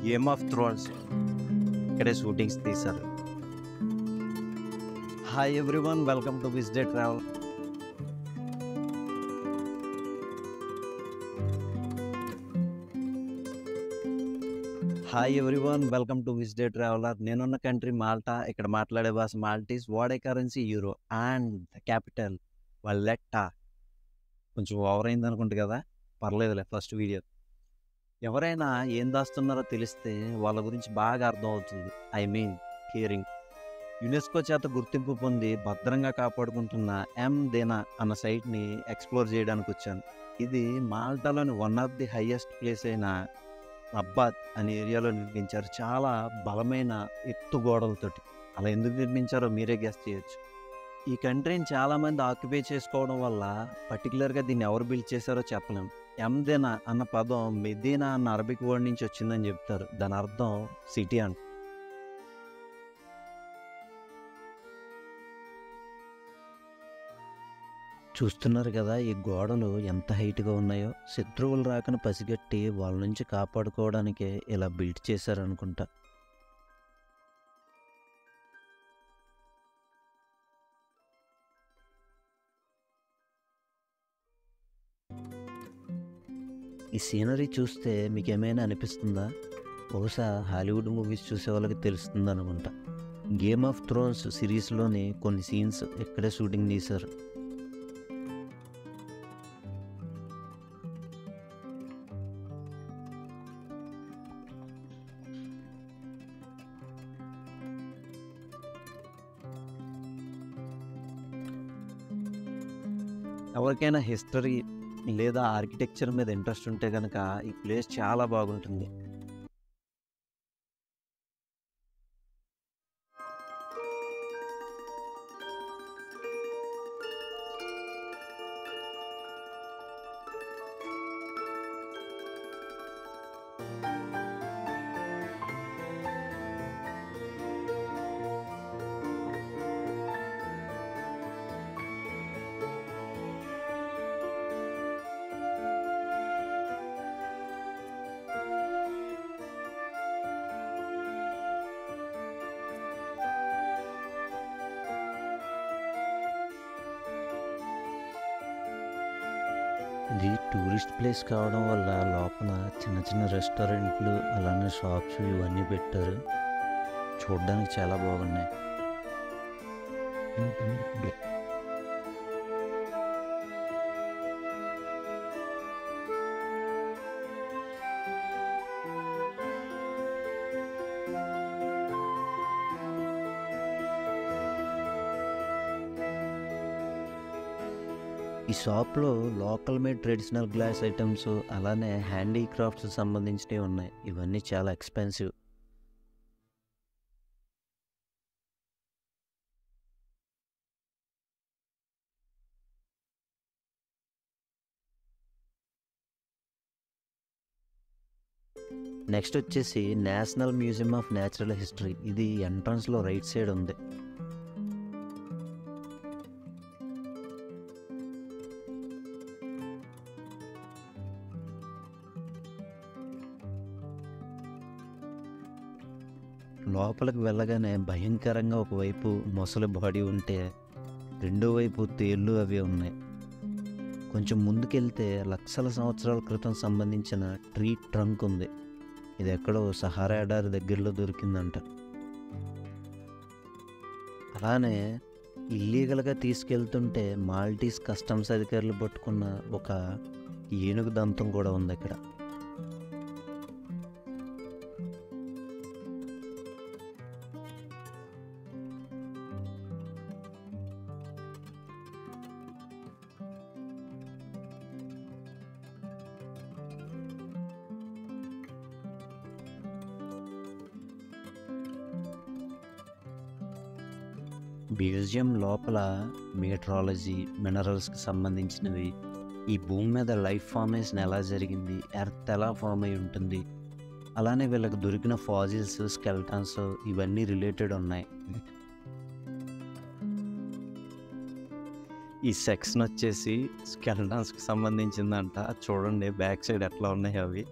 Game of thrones ఇక్కడే shootings తీశారు. Hi everyone, welcome to విజ్డే travel. Hi everyone, welcome to విజ్డే traveller. నేనున్న కంట్రీ మాల్టా. ఇక్కడ మాట్లాడే భాష మాల్టీస్. వాడే currency euro and the capital Valletta. కొంచెం ఓవర్ అయింది అనుకుంటు కదా, పర్లేదులే. ఫస్ట్ వీడియో ఎవరైనా ఏం దాస్తున్నారో తెలిస్తే వాళ్ళ గురించి బాగా అర్థం అవుతుంది. I mean caring. యునెస్కో చేత గుర్తింపు పొంది భద్రంగా కాపాడుకుంటున్న దేనా అన్న సైట్ని ఎక్స్ప్లోర్ చేయడానికి వచ్చాను. ఇది మాల్టాలోని one of the highest place అయిన రబ్బాత్ అనే ఏరియాలో నిర్మించారు. చాలా బలమైన ఎత్తు గోడలతోటి. అలా ఎందుకు నిర్మించారో మీరే గెస్ చేయొచ్చు. ఈ కంట్రీని చాలామంది ఆక్యుపై చేసుకోవడం వల్ల పర్టికులర్గా దీన్ని ఎవరు బిల్డ్ చేశారో చెప్పలేము. దేనా అన్న పదం మెదీనా అన్న అరబిక్ వర్డ్ నుంచి వచ్చిందని చెప్తారు. దాని అర్థం సిటీ అంట. చూస్తున్నారు కదా ఈ గోడలు ఎంత హైట్గా ఉన్నాయో. శత్రువులు రాకను పసిగట్టి వాళ్ళ నుంచి కాపాడుకోవడానికే ఇలా బిల్డ్ చేశారనుకుంటా. ఈ సీనరీ చూస్తే మీకు ఏమైనా అనిపిస్తుందా? బహుశా హాలీవుడ్ మూవీస్ చూసే వాళ్ళకి తెలుస్తుంది అనుకుంటా. గేమ్ ఆఫ్ థ్రోన్స్ సిరీస్లోని కొన్ని సీన్స్ ఇక్కడే షూటింగ్ తీశారు. ఎవరికైనా హిస్టరీ లేదా ఆర్కిటెక్చర్ మీద ఇంట్రెస్ట్ ఉంటే కనుక ఈ ప్లేస్ చాలా బాగుంటుంది. ఇది టూరిస్ట్ ప్లేస్ కావడం వల్ల లోపల చిన్న చిన్న రెస్టారెంట్లు అలానే షాప్స్ ఇవన్నీ పెట్టారు. చూడడానికి చాలా బాగున్నాయి. ఈ షాప్లో local made traditional glass items అలానే హ్యాండీక్రాఫ్ట్స్ సంబంధించినవి ఉన్నాయి. ఇవన్నీ చాలా ఎక్స్పెన్సివ్. నెక్స్ట్ వచ్చేసి national museum of natural history. ఇది ఎంట్రన్స్లో రైట్ సైడ్ ఉంది. లోపలికి వెళ్ళగానే భయంకరంగా ఒకవైపు మొసలి బాడీ ఉంటే రెండో వైపు తేళ్ళు అవి ఉన్నాయి. కొంచెం ముందుకెళ్తే లక్షల సంవత్సరాల క్రితం సంబంధించిన ట్రీ ట్రంక్ ఉంది. ఇది ఎక్కడో సహారా ఎడారి దగ్గరలో దొరికిందంట. అలానే ఇల్లీగల్గా తీసుకెళ్తుంటే మాల్టీస్ కస్టమ్స్ అధికారులు పట్టుకున్న ఒక ఏనుగు దంతం కూడా ఉంది ఇక్కడ. మ్యూజియం లోపల మీటరాలజీ, మినరల్స్కి సంబంధించినవి, ఈ భూమి మీద లైఫ్ ఫార్మేషన్ ఎలా జరిగింది, ఎర్త్ ఎలా ఫామ్ అయి ఉంటుంది, అలానే వీళ్ళకి దొరికిన ఫాజిల్స్, స్కెల్టన్స్ ఇవన్నీ రిలేటెడ్ ఉన్నాయి. ఈ సెక్షన్ వచ్చేసి స్కెల్టన్స్కి సంబంధించిందంట. చూడండి బ్యాక్ సైడ్ ఎట్లా ఉన్నాయి అవి.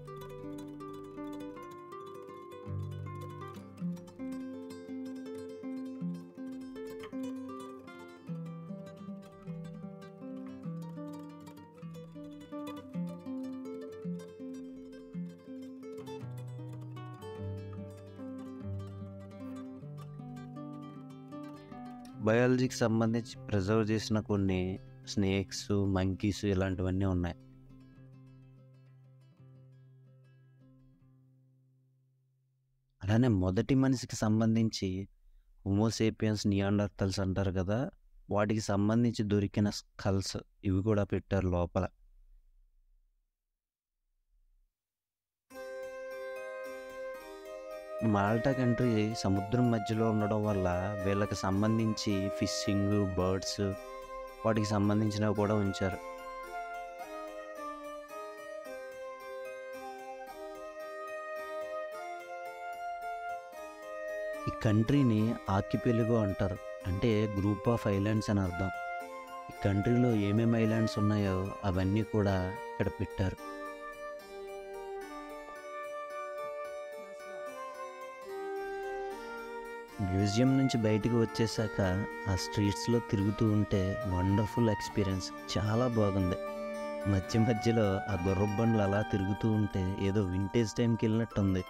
బయాలజీకి సంబంధించి ప్రిజర్వ్ చేసిన కొన్ని స్నేక్స్, మంకీస్ ఇలాంటివన్నీ ఉన్నాయి. అలానే మొదటి మనిషికి సంబంధించి హోమోసేపియన్స్, నియాండర్తల్స్ అంటారు కదా, వాటికి సంబంధించి దొరికిన స్కల్స్ ఇవి కూడా పెట్టారు లోపల. మాల్టా కంట్రీ సముద్రం మధ్యలో ఉండడం వల్ల వీళ్ళకి సంబంధించి ఫిషింగ్, బర్డ్స్ వాటికి సంబంధించినవి కూడా ఉంచారు. ఈ కంట్రీని ఆర్కిపెలాగో అంటారు, అంటే గ్రూప్ ఆఫ్ ఐలాండ్స్ అని అర్థం. ఈ కంట్రీలో ఏమేమి ఐలాండ్స్ ఉన్నాయో అవన్నీ కూడా ఇక్కడ పెట్టారు. మ్యూజియం నుంచి బయటికి వచ్చేసాక ఆ స్ట్రీట్స్లో తిరుగుతూ ఉంటే వండర్ఫుల్ ఎక్స్పీరియన్స్, చాలా బాగుంది. మధ్య మధ్యలో ఆ గుర్రపు బండ్లు అలా తిరుగుతూ ఉంటే ఏదో వింటేజ్ టైంకి వెళ్ళినట్టుంది.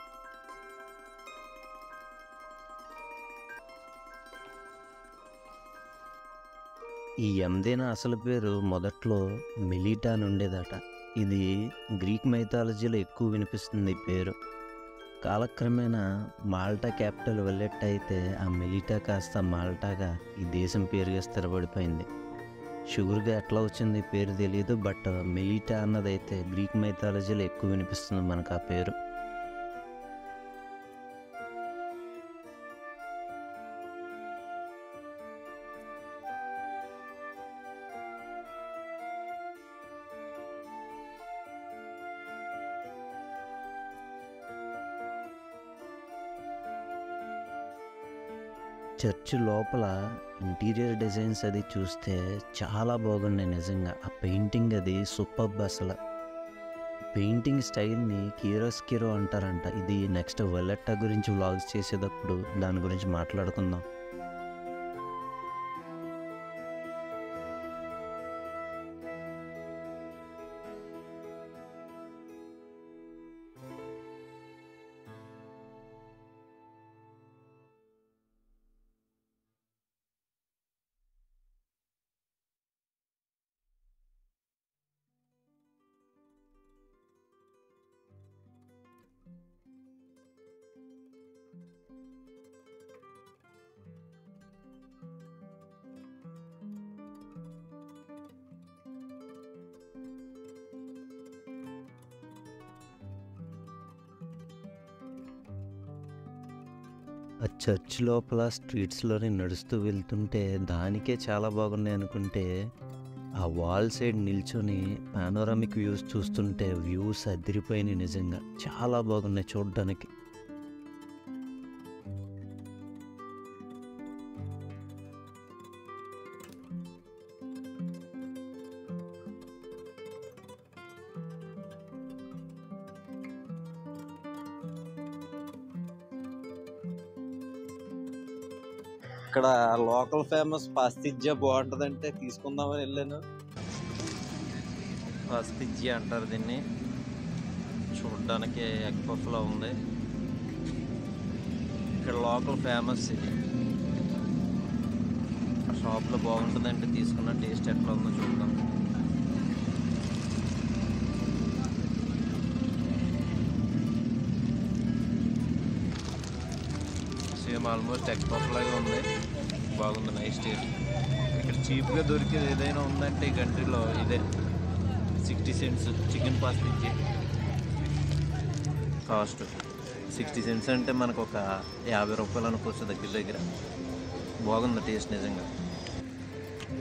ఈ యమ్దేనా అసలు పేరు మొదట్లో మెలీటా అని ఉండేదట. ఇది గ్రీక్ మైథాలజీలో ఎక్కువ వినిపిస్తుంది ఈ పేరు. కాలక్రమేణా మాల్టా క్యాపిటల్ వెళ్ళెట్ అయితే ఆ మెలీటా కాస్త మాల్టాగా ఈ దేశం పేరుగా స్థిరపడిపోయింది. షుగర్గా ఎట్లా వచ్చింది ఈ పేరు తెలియదు, బట్ మెలీటా అన్నదైతే గ్రీక్ మైథాలజీలో ఎక్కువ వినిపిస్తుంది మనకు ఆ పేరు. చర్చ్ లోపల ఇంటీరియర్ డిజైన్స్ అది చూస్తే చాలా బాగున్నాయి నిజంగా. ఆ పెయింటింగ్ అది సూపర్బ్ అసలు. పెయింటింగ్ స్టైల్ని కిరోస్కిరో అంటారంట. ఇది నెక్స్ట్ వెల్లెట్టా గురించి వ్లాగ్స్ చేసేటప్పుడు దాని గురించి మాట్లాడుకుందాం. ఆ చర్చ్ లోపల స్ట్రీట్స్లోనే నడుస్తూ వెళ్తుంటే దానికే చాలా బాగున్నాయి అనుకుంటే, ఆ వాల్ సైడ్ నిల్చొని పానోరామిక్ వ్యూస్ చూస్తుంటే వ్యూస్ అదిరిపోయినాయి నిజంగా. చాలా బాగున్నాయి చూడడానికి. ఇక్కడ లోకల్ ఫేమస్ పాస్తిజ్జా బాగుంటుందంటే తీసుకుందామని వెళ్ళాను. పాస్తిజ్జా అంటారు దీన్ని. చూడడానికి ఎగ్ పఫ్లా ఉంది. ఇక్కడ లోకల్ ఫేమస్ ఇది. ఆ షాప్లో బాగుంటుందంటే తీసుకున్న. టేస్ట్ ఎట్లా ఉందో చూద్దాం. సేమ్ ఆల్మోస్ట్ ఎగ్ పఫ్ లాగా ఉంది. బాగుంది, నైస్ టేస్ట్. ఇక్కడ చీప్గా దొరికేది ఏదైనా ఉందంటే ఈ కంట్రీలో ఇదే. 60 cents చికెన్ పాస్తిజ్జా కాస్ట్. 60 cents అంటే మనకు ఒక 50 రూపాయలు అనుకోవచ్చు దగ్గర దగ్గర. బాగుంది టేస్ట్ నిజంగా.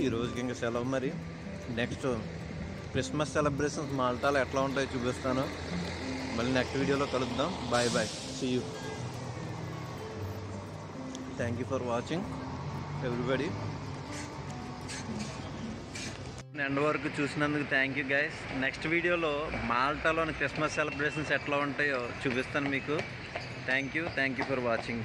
ఈ రోజుకి ఇంకా సెలవు. మరి నెక్స్ట్ క్రిస్మస్ సెలబ్రేషన్స్ మాల్టాలో ఎట్లా ఉంటాయో చూపిస్తాను. మళ్ళీ నెక్స్ట్ వీడియోలో కలుద్దాం. Bye bye, see you. Thank you for watching everybody. End వరకు చూసినందుకు థ్యాంక్ యూ గైస్. నెక్స్ట్ వీడియోలో మాల్టాలోని క్రిస్మస్ సెలబ్రేషన్స్ ఎట్లా ఉంటాయో చూపిస్తాను మీకు. Thank you for watching.